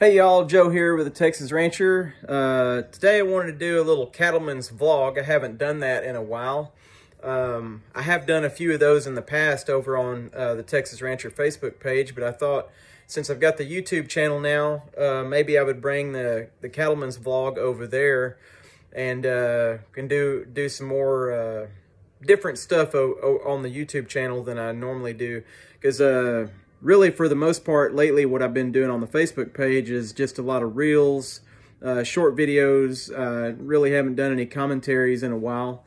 Hey y'all, Joe here with the Texas Rancher. Today I wanted to do a little Cattlemen's vlog. I haven't done that in a while. I have done a few of those in the past over on the Texas Rancher Facebook page, but I thought since I've got the YouTube channel now, maybe I would bring the Cattlemen's vlog over there and can do some more different stuff on the YouTube channel than I normally do, because really, for the most part, lately, what I've been doing on the Facebook page is just a lot of reels, short videos. Really haven't done any commentaries in a while.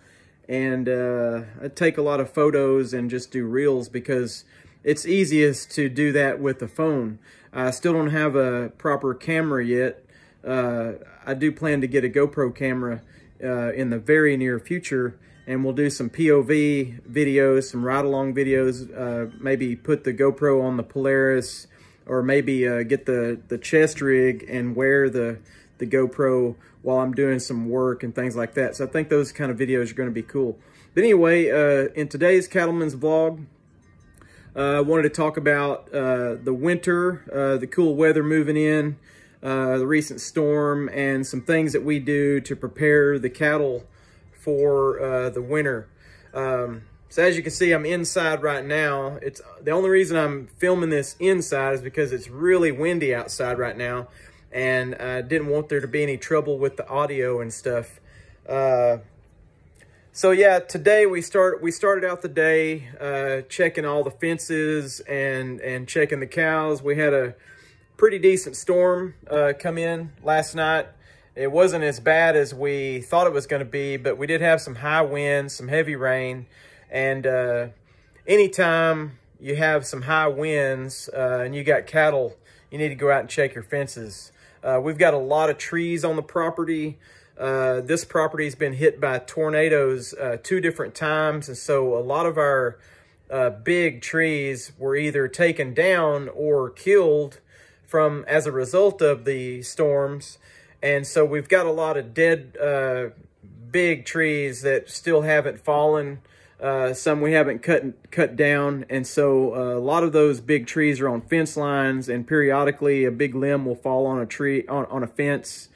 And I take a lot of photos and just do reels because it's easiest to do that with the phone. I still don't have a proper camera yet. I do plan to get a GoPro camera in the very near future, and we'll do some POV videos, some ride-along videos, maybe put the GoPro on the Polaris, or maybe get the chest rig and wear the GoPro while I'm doing some work and things like that. So I think those kind of videos are going to be cool. But anyway, in today's Cattlemen's vlog, I wanted to talk about the winter, the cool weather moving in, the recent storm, and some things that we do to prepare the cattle for the winter. So as you can see, I'm inside right now. It's the only reason I'm filming this inside is because it's really windy outside right now, and I didn't want there to be any trouble with the audio and stuff. So yeah, today we started out the day checking all the fences and checking the cows. We had a pretty decent storm come in last night. It wasn't as bad as we thought it was going to be, but we did have some high winds, some heavy rain. And anytime you have some high winds and you got cattle, you need to go out and check your fences. We've got a lot of trees on the property. This property's been hit by tornadoes 2 different times. And so a lot of our big trees were either taken down or killed as a result of the storms. And so we've got a lot of dead big trees that still haven't fallen. Some we haven't cut down. And so a lot of those big trees are on fence lines, and periodically a big limb will fall on a tree, on a fence.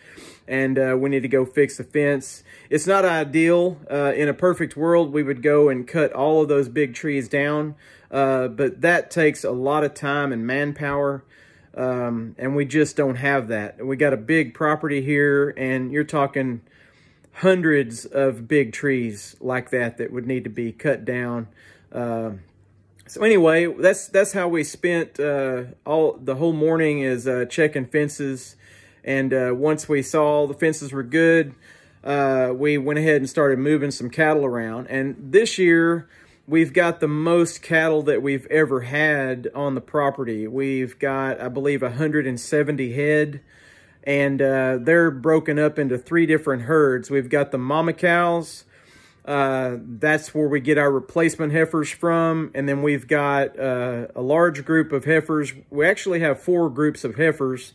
And we need to go fix the fence. It's not ideal. In a perfect world, we would go and cut all of those big trees down. But that takes a lot of time and manpower. And we just don't have that. We got a big property here, and you're talking hundreds of big trees like that would need to be cut down. So anyway, that's how we spent the whole morning, is checking fences. And once we saw the fences were good, we went ahead and started moving some cattle around. And this year, we've got the most cattle that we've ever had on the property. We've got, I believe, 170 head, and they're broken up into 3 different herds. We've got the mama cows. That's where we get our replacement heifers from. And then we've got a large group of heifers. We actually have 4 groups of heifers,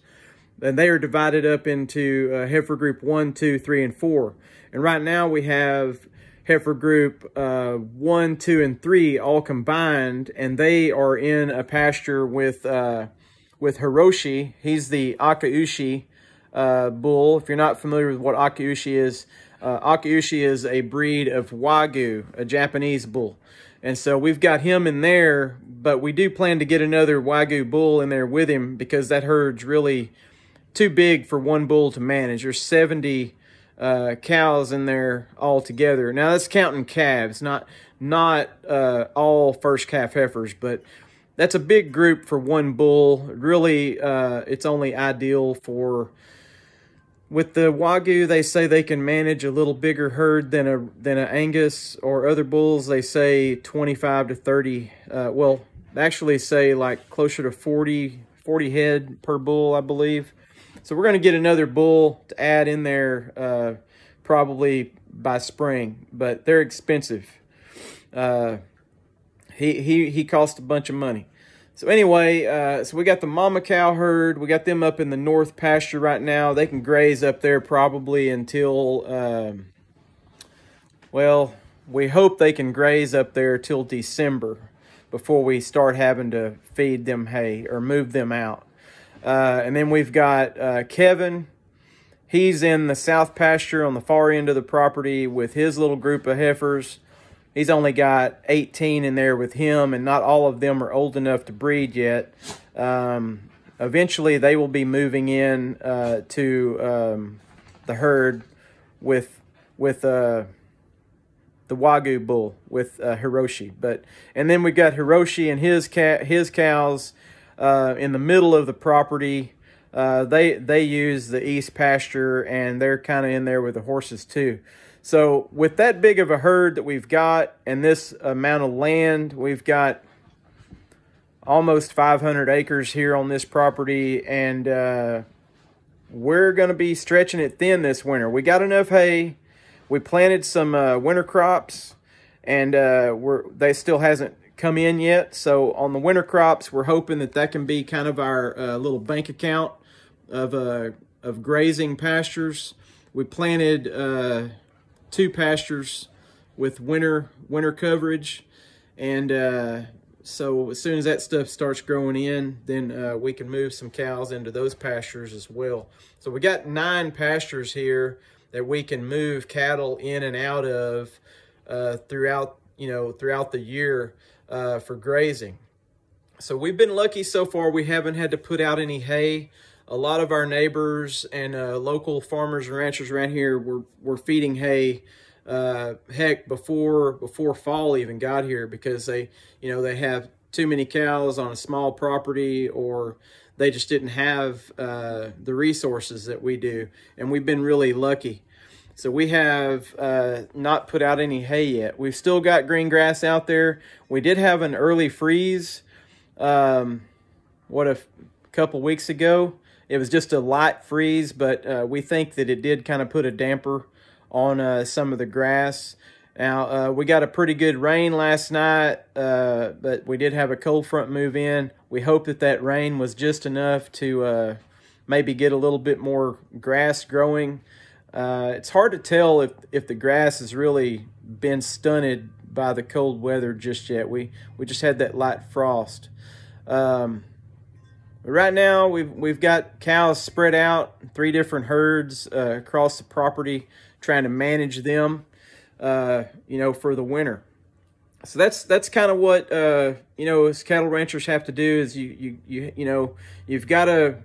and they are divided up into heifer group 1, 2, 3, and 4. And right now we have heifer group 1, 2, and 3 all combined, and they are in a pasture with Hiroshi. He's the Akaushi bull. If you're not familiar with what Akaushi is a breed of Wagyu, a Japanese bull. And so we've got him in there, but we do plan to get another Wagyu bull in there with him, because that herd's really too big for one bull to manage. There's 70 cows in there all together. Now that's counting calves, not all first calf heifers, but that's a big group for one bull. Really, it's only ideal for, with the Wagyu, they say they can manage a little bigger herd than an Angus or other bulls. They say 25 to 30, well, actually say like closer to 40 head per bull, I believe. So we're going to get another bull to add in there probably by spring, but they're expensive. He cost a bunch of money. So anyway, so we got the mama cow herd. We got them up in the north pasture right now. They can graze up there probably until, well, we hope they can graze up there till December before we start having to feed them hay or move them out. And then we've got Kevin. He's in the south pasture on the far end of the property with his little group of heifers. He's only got 18 in there with him, and not all of them are old enough to breed yet. Eventually, they will be moving in to the herd with the Wagyu bull with Hiroshi. And then we got Hiroshi and his cows in the middle of the property. They use the east pasture, and they're kind of in there with the horses too. So with that big of a herd that we've got and this amount of land, we've got almost 500 acres here on this property, and we're going to be stretching it thin this winter. We got enough hay. We planted some winter crops, and they still hasn't come in yet. So on the winter crops, we're hoping that can be kind of our little bank account of grazing pastures. We planted 2 pastures with winter coverage, and so as soon as that stuff starts growing in, then we can move some cows into those pastures as well. So we got 9 pastures here that we can move cattle in and out of throughout the year for grazing. So we've been lucky so far. We haven't had to put out any hay. A lot of our neighbors and local farmers and ranchers around here were feeding hay heck before fall even got here, because they have too many cows on a small property, or they just didn't have the resources that we do, and we've been really lucky. So we have not put out any hay yet. We've still got green grass out there. We did have an early freeze a couple weeks ago. It was just a light freeze, but we think that it did kind of put a damper on some of the grass. Now, we got a pretty good rain last night, but we did have a cold front move in. We hope that rain was just enough to maybe get a little bit more grass growing. It's hard to tell if the grass has really been stunted by the cold weather just yet. We just had that light frost. Right now, we've got cows spread out, 3 different herds across the property, trying to manage them, for the winter. So that's kind of what as cattle ranchers have to do. Is you've got to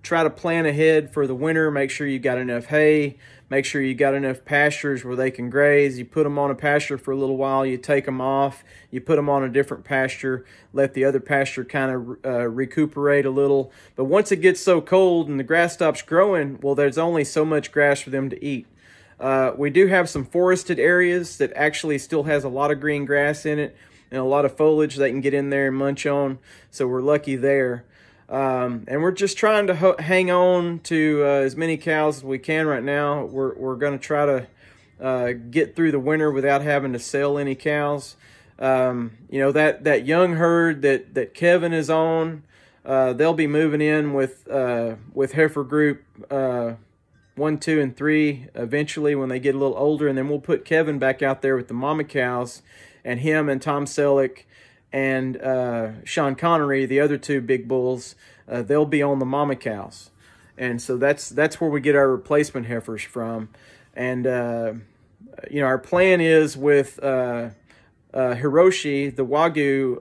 try to plan ahead for the winter. Make sure you got enough hay. Make sure you got enough pastures where they can graze. You put them on a pasture for a little while. You take them off. You put them on a different pasture. Let the other pasture kind of recuperate a little. But once it gets so cold and the grass stops growing, well, there's only so much grass for them to eat. We do have some forested areas that actually still has a lot of green grass in it and a lot of foliage they can get in there and munch on. So we're lucky there. And we're just trying to hang on to as many cows as we can right now. We're going to try to get through the winter without having to sell any cows. That young herd that Kevin is on, they'll be moving in with heifer group 1, 2, and 3 eventually when they get a little older, and then we'll put Kevin back out there with the mama cows, and him and Tom Selleck and Sean Connery, the other 2 big bulls, they'll be on the mama cows. And so that's where we get our replacement heifers from. And our plan is with Hiroshi, the Wagyu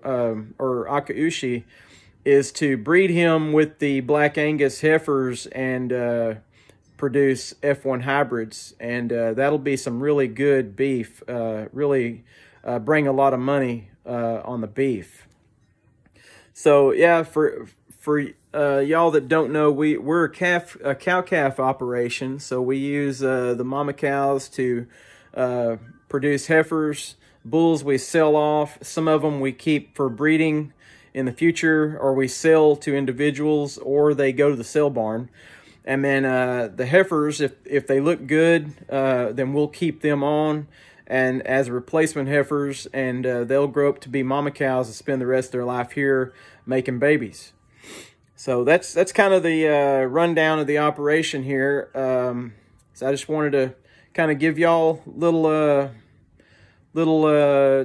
or Akaushi, is to breed him with the Black Angus heifers and produce F1 hybrids, and that'll be some really good beef. Really bring a lot of money on the beef. So yeah, for y'all that don't know, we're a cow-calf operation. So we use the mama cows to produce heifers. Bulls we sell off. Some of them we keep for breeding in the future, or we sell to individuals, or they go to the sale barn. And then the heifers, if they look good, then we'll keep them on and as replacement heifers, and they'll grow up to be mama cows and spend the rest of their life here making babies. So that's kind of the rundown of the operation here. So I just wanted to kind of give y'all little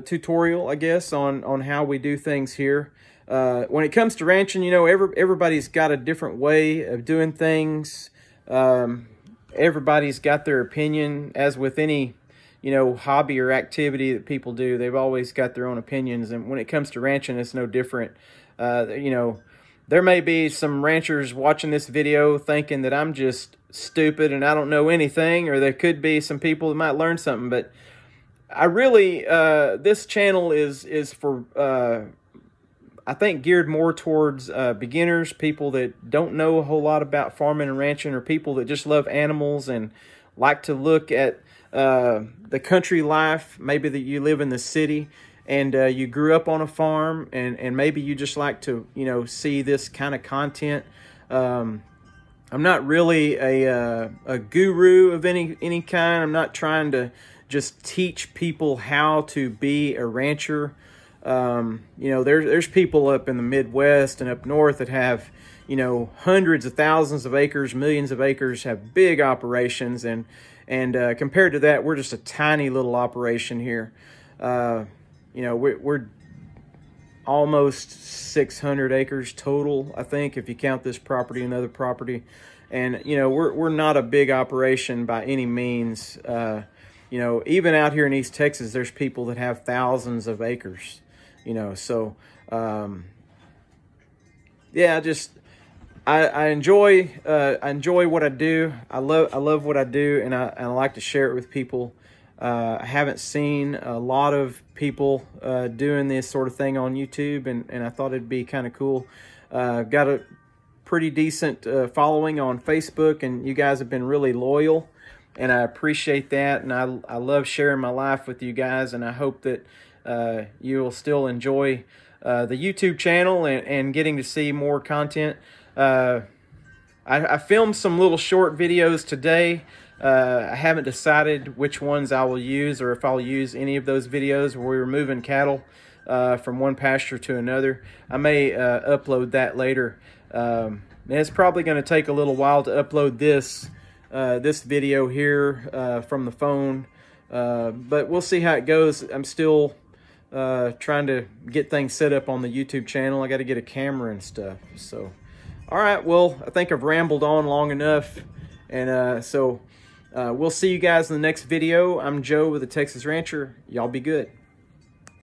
tutorial, I guess, on how we do things here. when it comes to ranching, you know, everybody's got a different way of doing things. Everybody's got their opinion, as with any, you know, hobby or activity that people do. They've always got their own opinions. And when it comes to ranching, it's no different. You know, there may be some ranchers watching this video thinking that I'm just stupid and I don't know anything, or there could be some people that might learn something. But I really, this channel is for, I think, geared more towards beginners, people that don't know a whole lot about farming and ranching, or people that just love animals and like to look at the country life. Maybe that you live in the city and you grew up on a farm, and maybe you just like to, you know, see this kind of content. I'm not really a guru of any kind. I'm not trying to just teach people how to be a rancher. You know, there's people up in the Midwest and up north that have, you know, hundreds of thousands of acres, millions of acres, have big operations, and compared to that, we're just a tiny little operation here. You know, we're almost 600 acres total, I think, if you count this property and other property. And, you know, we're not a big operation by any means. You know, even out here in East Texas, there's people that have thousands of acres, you know. So, yeah, I enjoy what I do. I love what I do, and I like to share it with people. I haven't seen a lot of people doing this sort of thing on YouTube, and I thought it'd be kind of cool. Got a pretty decent following on Facebook, and you guys have been really loyal, and I appreciate that. And I love sharing my life with you guys, and I hope that you will still enjoy the YouTube channel and getting to see more content. I filmed some little short videos today. I haven't decided which ones I will use, or if I'll use any of those videos where we were moving cattle from one pasture to another. I may upload that later. It's probably going to take a little while to upload this video here from the phone, but we'll see how it goes. I'm still trying to get things set up on the YouTube channel. I got to get a camera and stuff. So, all right, well, I think I've rambled on long enough, and so we'll see you guys in the next video. I'm Joe with the Texas Rancher. Y'all be good.